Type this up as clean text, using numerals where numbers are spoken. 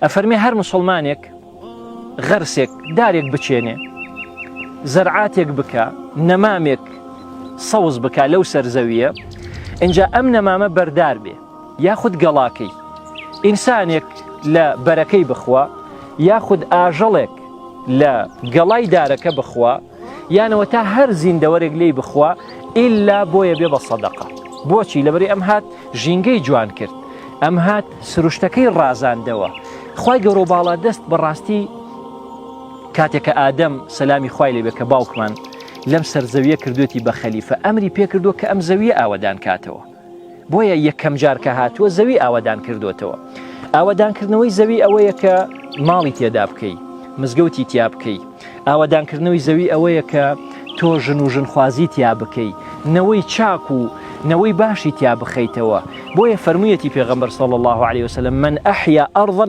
ئەفەرمێ هەر مسلمانێک غەرسێک دارێک بچێنێ، زەرعاتێک بکە، نەمامێک سەوز بکە لەو سەرزەویە، اینجا ئەم نەمامە بەردار بێ، یاخود گەڵاکەی ئینسانێک لە بەرەکەی بخوا، یاخود ئاژەڵێک لە گەڵای دارەکە بخوا، یانەوە تا هەر زیندەوەرێک لێی بخوا، ئیلا بۆیە بێ بە سەدەقە. بۆچی؟ لەبەری ئەم هات ژینگەی جوان کرد، ئەم هات سروشتەکەی ڕازاندەوە. خوای گەورە باڵا دەست بەڕاستی کاتێککە ئادەم سەلامی خوای لێبێ کە باوکمان لەم سەرزەویە کردوێتی بە خەلیفە، ئەمری پێ کردووە کە ئەم زەویە ئاوەدان کاتەوە. بۆیە یەکەم جار کە هاتووە زەوی ئاوەدان کردوێتەوە. ئاوەدانکردنەوەی زەوی ئەوەیە کە ماڵی تێدا بکەی، مزگەوتی تیا بکەی. ئاوەدانکردنەوەی زەوی ئەوەیە کە تۆ ژن و ژنخوازی تیا بکەی، نەوەی چاک و نەوەی باشی تیا بخەیتەوە. بۆیە فەرموویەتی پێغەمبەر صلی الله عليه وسلم من ئەحیا ئەرضا